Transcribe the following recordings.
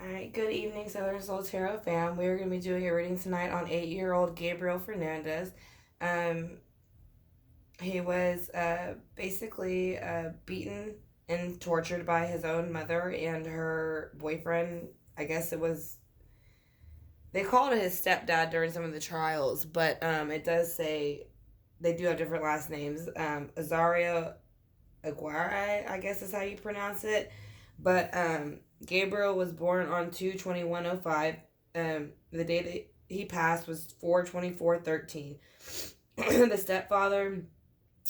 Alright, good evening, Southern Soul Tarot fam. We're going to be doing a reading tonight on 8-year-old Gabriel Fernandez. Um, he was basically beaten and tortured by his own mother and her boyfriend. I guess it was, they called it his stepdad during some of the trials, but it does say they do have different last names. Azario Aguirre, I guess is how you pronounce it. But Gabriel was born on 2/21/05. The day that he passed was 4/24/13. The stepfather,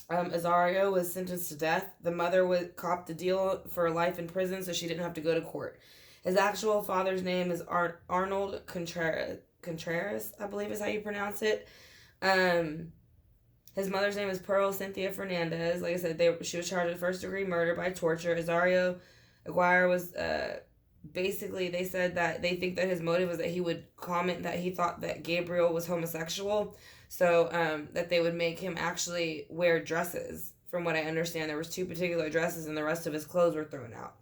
Azario, was sentenced to death. The mother would cop the deal for life in prison, so she didn't have to go to court. His actual father's name is Arnold Contreras. Contreras, I believe is how you pronounce it. Um, his mother's name is Pearl Cynthia Fernandez. Like I said, she was charged with first-degree murder by torture. Azario Aguirre was basically, they said that they think that his motive was that he would comment that he thought that Gabriel was homosexual, so that they would make him actually wear dresses. From what I understand, there was 2 particular dresses, and the rest of his clothes were thrown out.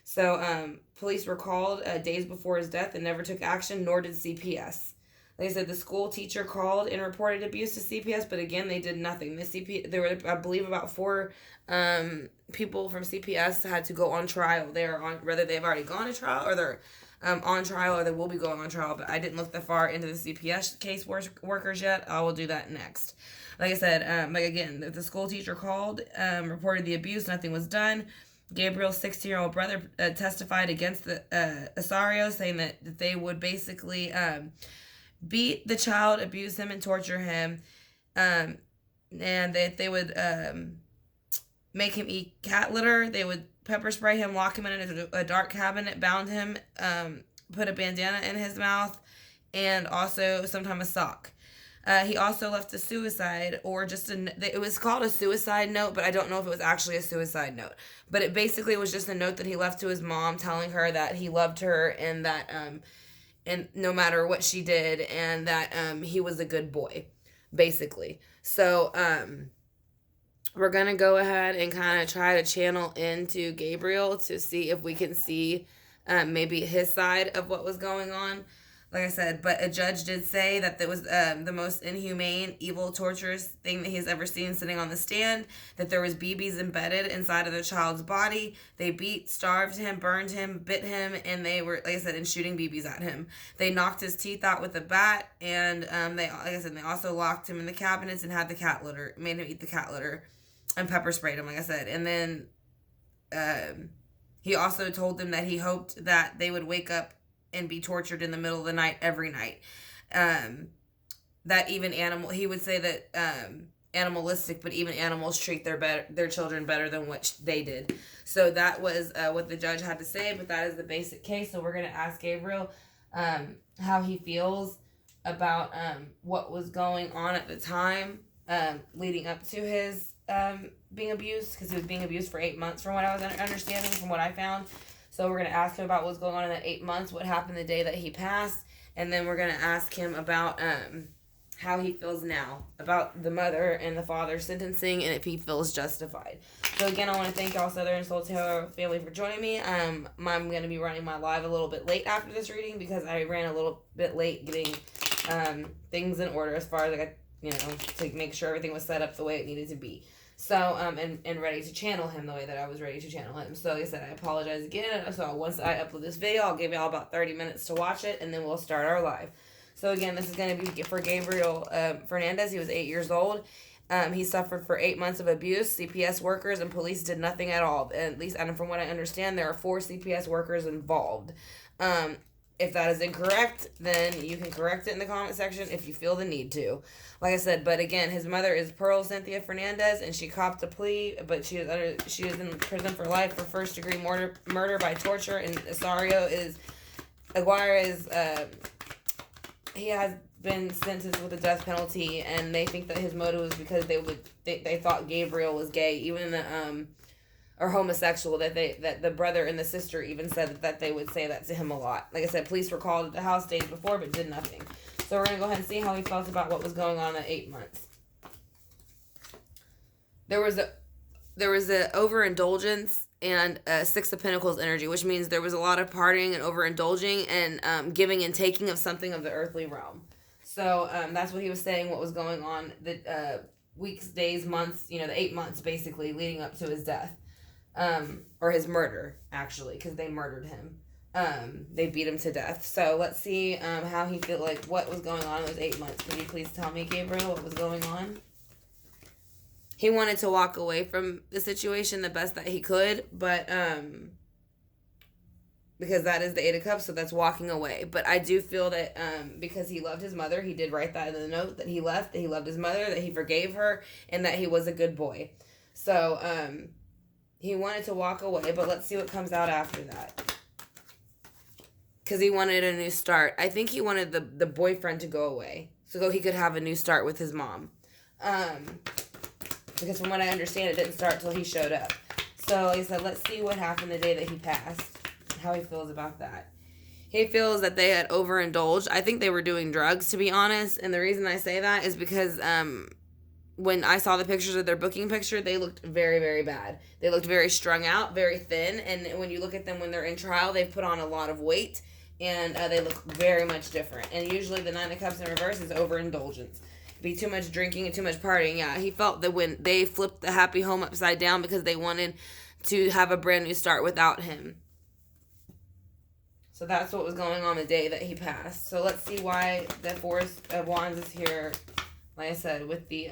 So police were called days before his death and never took action, nor did CPS. Like I said, the school teacher called and reported abuse to CPS, but again, they did nothing. There were, I believe, about 4 people from CPS had to go on trial. They're on, whether they've already gone to trial or they're on trial or they will be going on trial. But I didn't look that far into the CPS case workers yet. I will do that next. Like I said, again, the school teacher called, reported the abuse. Nothing was done. Gabriel's 16-year-old brother testified against the Asario, saying that they would basically beat the child, abuse him, and torture him, and that they would make him eat cat litter. They would pepper spray him, lock him in a dark cabinet, bound him, put a bandana in his mouth, and also sometimes a sock. He also left a suicide, or just it was called a suicide note, but I don't know if it was actually a suicide note. But it basically was just a note that he left to his mom, telling her that he loved her and that and no matter what she did, and that he was a good boy, basically. So we're gonna go ahead and kind of try to channel into Gabriel to see if we can see maybe his side of what was going on. Like I said, but a judge did say that it was the most inhumane, evil, torturous thing that he's ever seen, sitting on the stand, that there was BBs embedded inside of the child's body. They beat, starved him, burned him, bit him, and they were, like I said, and shooting BBs at him. They knocked his teeth out with a bat, and they, like I said, they also locked him in the cabinets and had the cat litter, made him eat the cat litter, and pepper sprayed him, like I said. And then he also told them that he hoped that they would wake up and be tortured in the middle of the night every night. That even he would say that animalistic, but even animals treat their children better than what they did. So that was what the judge had to say, but that is the basic case. So we're going to ask Gabriel how he feels about what was going on at the time leading up to his being abused, because he was being abused for 8 months from what I was understanding, from what I found. So we're going to ask him about what's going on in that 8 months, what happened the day that he passed, and then we're going to ask him about how he feels now about the mother and the father's sentencing, and if he feels justified. So again, I want to thank y'all Southern Soul Tarot family for joining me. I'm going to be running my live a little bit late after this reading, because I ran a little bit late getting things in order as far as to make sure everything was set up the way it needed to be. So, and ready to channel him the way that I was ready to channel him. So, like I said, I apologize again. So, once I upload this video, I'll give y'all about 30 minutes to watch it, and then we'll start our live. So, again, this is going to be for Gabriel Fernandez. He was 8 years old. He suffered for 8 months of abuse. CPS workers and police did nothing at all. At least, and from what I understand, there are 4 CPS workers involved. If that is incorrect, then you can correct it in the comment section if you feel the need to. Like I said, but again, his mother is Pearl Cynthia Fernandez, and she copped a plea, but she was in prison for life for first-degree murder by torture. And Aguirre is he has been sentenced with the death penalty, and they think that his motive was because they thought Gabriel was gay, even or homosexual, that the brother and the sister even said that they would say that to him a lot. Like I said, police were called at the house days before, but did nothing. So we're going to go ahead and see how he felt about what was going on at 8 months. There was a overindulgence and Six of Pentacles energy, which means there was a lot of partying and overindulging and giving and taking of something of the earthly realm. So that's what he was saying, what was going on the weeks, days, months, the 8 months basically leading up to his death. Or his murder, actually, because they murdered him. They beat him to death. So let's see how he felt, like what was going on in those 8 months. Can you please tell me, Gabriel, what was going on? He wanted to walk away from the situation the best that he could, but because that is the Eight of Cups, so that's walking away. But I do feel that because he loved his mother, he did write that in the note, that he left, that he loved his mother, that he forgave her, and that he was a good boy. So he wanted to walk away, but let's see what comes out after that. Because he wanted a new start. I think he wanted the boyfriend to go away so he could have a new start with his mom. Because from what I understand, it didn't start till he showed up. So like I said, let's see what happened the day that he passed. How he feels about that. He feels that they had overindulged. I think they were doing drugs, to be honest. And the reason I say that is because when I saw the pictures of their booking picture, they looked very, very bad. They looked very strung out, very thin. And when you look at them when they're in trial, they've put on a lot of weight. And they look very much different. And usually the Nine of Cups in reverse is overindulgence. Be too much drinking and too much partying. Yeah, he felt that when they flipped the happy home upside down because they wanted to have a brand new start without him. So that's what was going on the day that he passed. So let's see why the Four of Wands is here, like I said, with the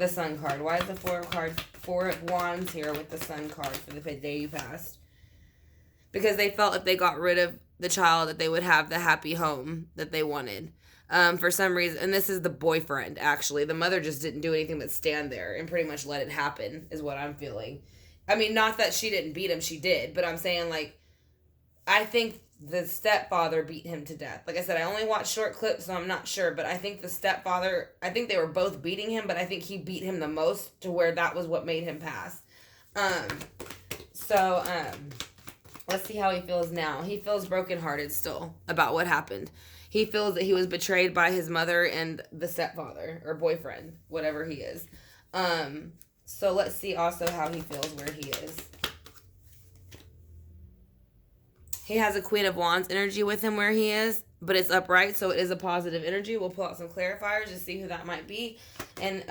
Sun card. Why is the Four of Wands here with the Sun card for the day you passed? Because they felt if they got rid of the child that they would have the happy home that they wanted. For some reason, and this is the boyfriend, actually. The mother just didn't do anything but stand there and pretty much let it happen, is what I'm feeling. I mean, not that she didn't beat him, she did, but I'm saying, like, I think the stepfather beat him to death. Like I said, I only watched short clips, so I'm not sure, but I think the stepfather, I think they were both beating him, but I think he beat him the most to where that was what made him pass. Let's see how he feels now. He feels brokenhearted still about what happened. He feels that he was betrayed by his mother and the stepfather, or boyfriend, whatever he is. So let's see also how he feels where he is. He has a Queen of Wands energy with him where he is, but it's upright, so it is a positive energy. We'll pull out some clarifiers to see who that might be. And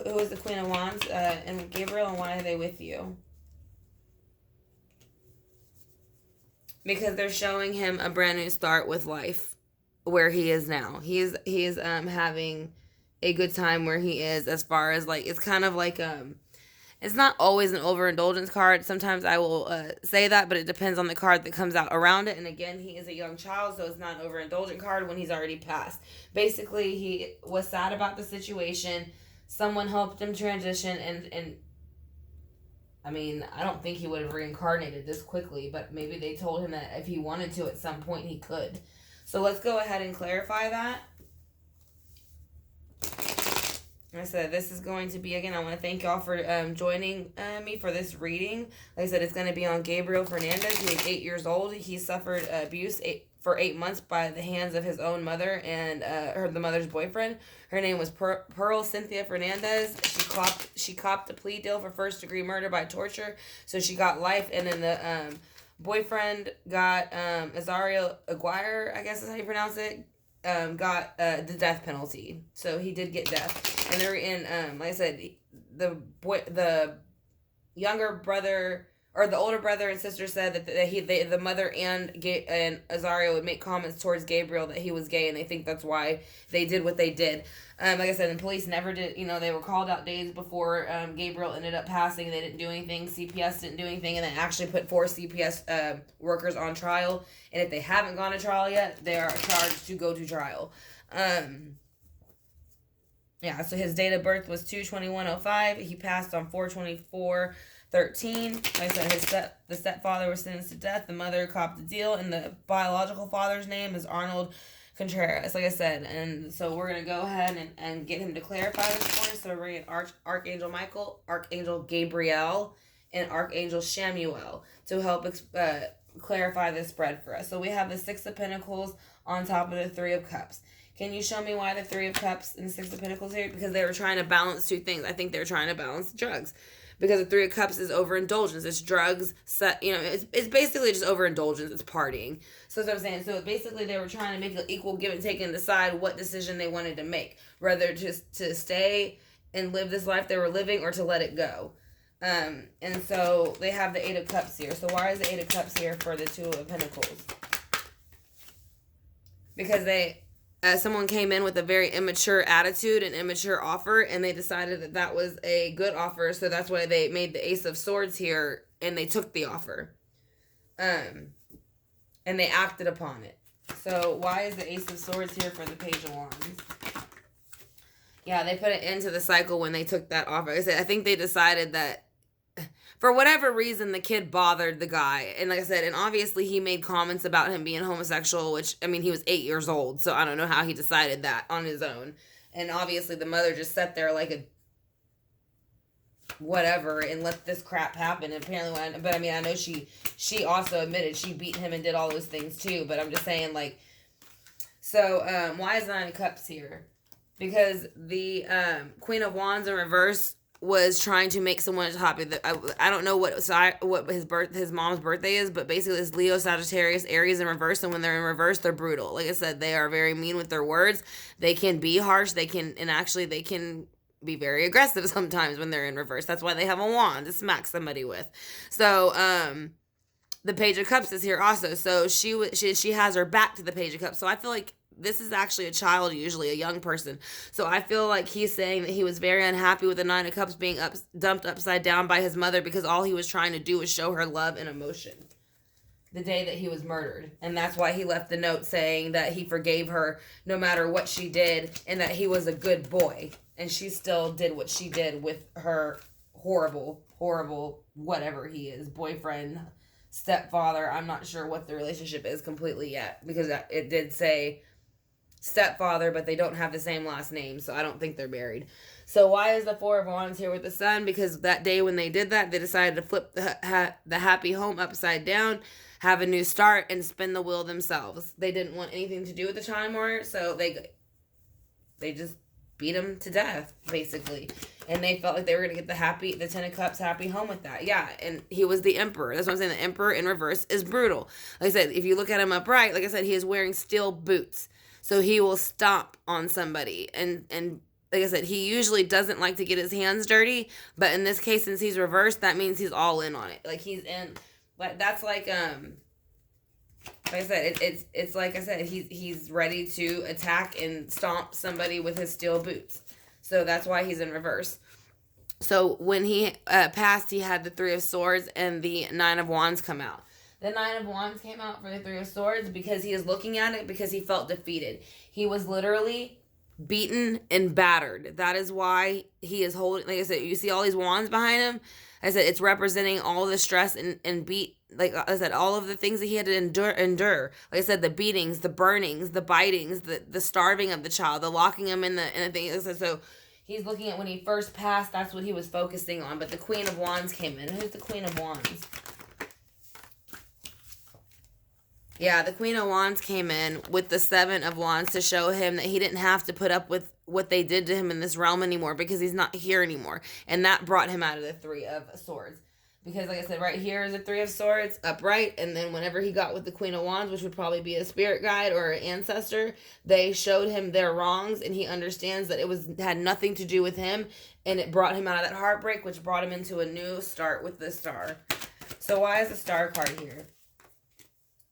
who is the Queen of Wands and Gabriel, and why are they with you? Because they're showing him a brand new start with life where he is now. He is having a good time where he is, as far as, like, it's kind of like it's not always an overindulgence card. Sometimes I will say that, but it depends on the card that comes out around it. And again, he is a young child, so it's not an overindulgent card when he's already passed. Basically, he was sad about the situation. Someone helped him transition, and I mean, I don't think he would have reincarnated this quickly, but maybe they told him that if he wanted to at some point, he could. So let's go ahead and clarify that. Like I said, this is going to be, again, I want to thank y'all for joining me for this reading. Like I said, it's going to be on Gabriel Fernandez. He is 8 years old. He suffered abuse for 8 months by the hands of his own mother and the mother's boyfriend. Her name was Pearl Cynthia Fernandez. She copped a plea deal for first-degree murder by torture, so she got life. And then the boyfriend got Azario Aguirre, I guess is how you pronounce it, got the death penalty. So he did get death. And they're in, like I said, the younger brother, or the older brother and sister said that the mother and Azario would make comments towards Gabriel that he was gay, and they think that's why they did what they did. Like I said, the police never did, they were called out days before Gabriel ended up passing, and they didn't do anything. CPS didn't do anything, and they actually put 4 CPS workers on trial. And if they haven't gone to trial yet, they are charged to go to trial. Yeah, so his date of birth was 2/21/05. He passed on 4/24/13. Like I said, the stepfather was sentenced to death. The mother copped the deal, and the biological father's name is Arnold Contreras, like I said. And so we're going to go ahead and get him to clarify this for us. So we're going to get Archangel Michael, Archangel Gabriel, and Archangel Shamuel to help clarify this spread for us. So we have the Six of Pentacles on top of the Three of Cups. Can you show me why the Three of Cups and the Six of Pentacles here? Because they were trying to balance two things. I think they were trying to balance drugs. because the Three of Cups is overindulgence. It's drugs, it's basically just overindulgence. It's partying. So that's what I'm saying. So basically they were trying to make an equal give and take and decide what decision they wanted to make, whether to stay and live this life they were living or to let it go. And so they have the Eight of Cups here. So why is the Eight of Cups here for the Two of Pentacles? Because someone came in with a very immature attitude and immature offer, and they decided that that was a good offer, so that's why they made the Ace of Swords here, and they took the offer. And they acted upon it. So why is the Ace of Swords here for the Page of Wands? Yeah, they put it into the cycle when they took that offer. I think they decided that for whatever reason, the kid bothered the guy. And like I said, and obviously he made comments about him being homosexual, which, I mean, he was 8 years old. So I don't know how he decided that on his own. And obviously the mother just sat there like a whatever and let this crap happen. And apparently, but I mean, I know she also admitted she beat him and did all those things too. But I'm just saying, like, so why is Nine of Cups here? Because the Queen of Wands in reverse was trying to make someone happy. I don't know what his mom's birthday is, but basically it's Leo, Sagittarius, Aries in reverse, and when they're in reverse, they're brutal. Like I said, they are very mean with their words. They can be harsh. They can be very aggressive sometimes when they're in reverse. That's why they have a wand to smack somebody with. So the Page of Cups is here also. So she has her back to the Page of Cups. So I feel like this is actually a child, usually a young person. So I feel like he's saying that he was very unhappy with the Nine of Cups being dumped upside down by his mother, because all he was trying to do was show her love and emotion the day that he was murdered. And that's why he left the note saying that he forgave her no matter what she did, and that he was a good boy. And she still did what she did with her horrible, whatever he is, boyfriend, stepfather. I'm not sure what the relationship is completely yet, because it did say stepfather, but they don't have the same last name, so I don't think they're married. So why is the Four of Wands here with the Sun? Because that day when they did that, they decided to flip the happy home upside down, have a new start, and spin the wheel themselves. They didn't want anything to do with the Time Warrior, so they just beat him to death, basically. And they felt like they were going to get the Ten of Cups happy home with that. Yeah, and he was the Emperor. That's what I'm saying. The Emperor in reverse is brutal. Like I said, if you look at him upright, like I said, he is wearing steel boots. So he will stomp on somebody. And like I said, he usually doesn't like to get his hands dirty. But in this case, since he's reversed, that means he's all in on it. Like, he's in. Like, that's like I said, it's like I said, he's ready to attack and stomp somebody with his steel boots. So that's why he's in reverse. So when he passed, he had the Three of Swords and the Nine of Wands come out. The Nine of Wands came out for the Three of Swords because he is looking at it because he felt defeated. He was literally beaten and battered. That is why he is holding, like I said, you see all these wands behind him? I said, it's representing all the stress and beat, like I said, all of the things that he had to endure. Like I said, the beatings, the burnings, the bitings, the starving of the child, the locking him in the thing. So he's looking at when he first passed, that's what he was focusing on. But the Queen of Wands came in. Who's the Queen of Wands? Yeah, the Queen of Wands came in with the Seven of Wands to show him that he didn't have to put up with what they did to him in this realm anymore, because he's not here anymore. And that brought him out of the Three of Swords. Because like I said, right here is the Three of Swords, upright. And then whenever he got with the Queen of Wands, which would probably be a spirit guide or an ancestor, they showed him their wrongs, and he understands that it had nothing to do with him. And it brought him out of that heartbreak, which brought him into a new start with the Star. So why is the Star card here?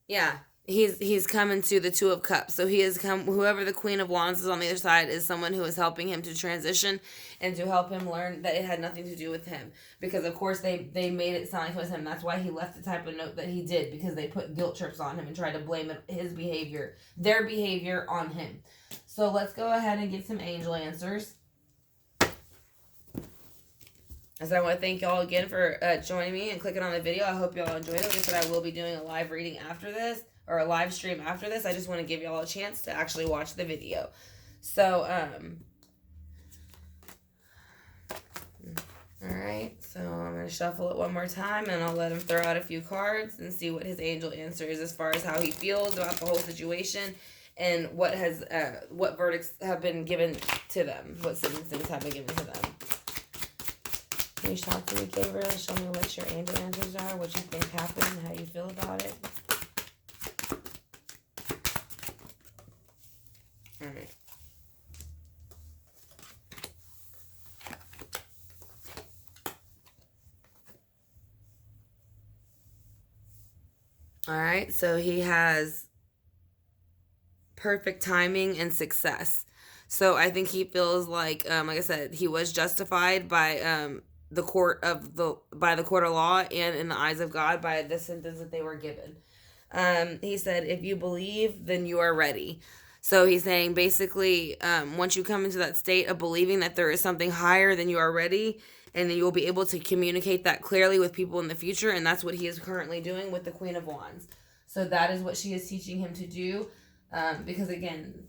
Yeah, he's coming to the Two of Cups. So he has come, whoever the Queen of Wands is on the other side is someone who is helping him to transition and to help him learn that it had nothing to do with him. Because, of course, they made it sound like it was him. That's why he left the type of note that he did, because they put guilt trips on him and tried to blame his behavior, their behavior on him. So let's go ahead and get some angel answers. So I want to thank y'all again for joining me and clicking on the video. I hope y'all enjoyed it. Like I said, I will be doing a live reading after this, or a live stream after this. I just want to give y'all a chance to actually watch the video. So, alright. So I'm going to shuffle it one more time, and I'll let him throw out a few cards and see what his angel answer is as far as how he feels about the whole situation, and what verdicts have been given to them, what sentencings have been given to them. Please talk to me, Gabriel. Show me what your angel answers are, what you think happened, how you feel about it. Alright. Alright, so he has perfect timing and success. So I think he feels like I said, he was justified by the court of law and in the eyes of God by the sentence that they were given. He said, if you believe, then you are ready. So he's saying basically, once you come into that state of believing that there is something higher, then you are ready, and then you'll be able to communicate that clearly with people in the future, and that's what he is currently doing with the Queen of Wands. So that is what she is teaching him to do, because again,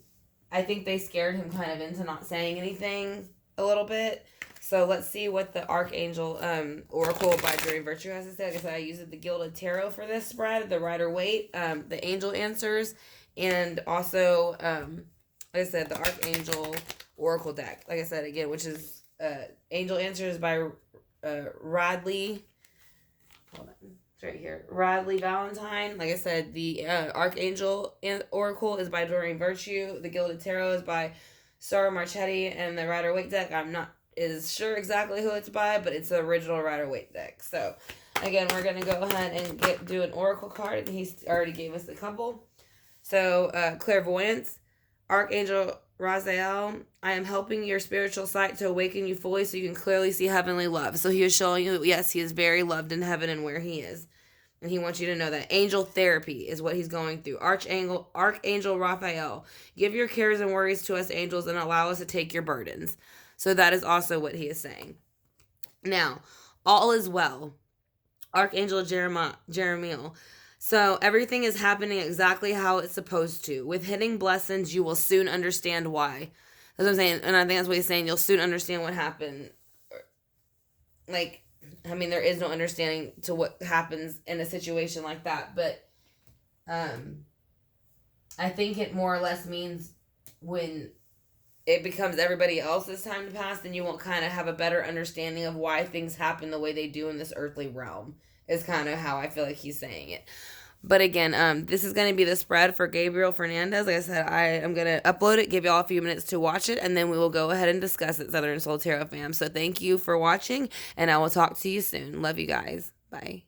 I think they scared him kind of into not saying anything a little bit. So let's see what the Archangel Oracle by During Virtue has to say. Like I said, I used the Gilded Tarot for this spread, the Rider-Waite, the Angel Answers, and also, like I said, the Archangel Oracle deck. Like I said, again, which is Angel Answers by Radley. Hold on. It's right here. Radley Valentine. Like I said, the Archangel Oracle is by During Virtue. The Gilded Tarot is by Sarah Marchetti. And the Rider-Waite deck, I'm not sure exactly who it's by, but it's the original Rider-Waite deck. So, again, we're going to go ahead and do an Oracle card. He's already gave us a couple. So, Clairvoyance. Archangel Raziel, I am helping your spiritual sight to awaken you fully so you can clearly see heavenly love. So he is showing you, yes, he is very loved in heaven and where he is. And he wants you to know that. Angel therapy is what he's going through. Archangel Raphael, give your cares and worries to us angels and allow us to take your burdens. So that is also what he is saying. Now, all is well. Archangel Jeremiel. So everything is happening exactly how it's supposed to. With hitting blessings, you will soon understand why. That's what I'm saying. And I think that's what he's saying. You'll soon understand what happened. Like, I mean, there is no understanding to what happens in a situation like that. But I think it more or less means when it becomes everybody else's time to pass, then you won't kind of have a better understanding of why things happen the way they do in this earthly realm. Is kind of how I feel like he's saying it. But again, this is going to be the spread for Gabriel Fernandez. Like I said, I am going to upload it, give you all a few minutes to watch it, and then we will go ahead and discuss it, Southern Soul Tarot fam. So thank you for watching, and I will talk to you soon. Love you guys. Bye.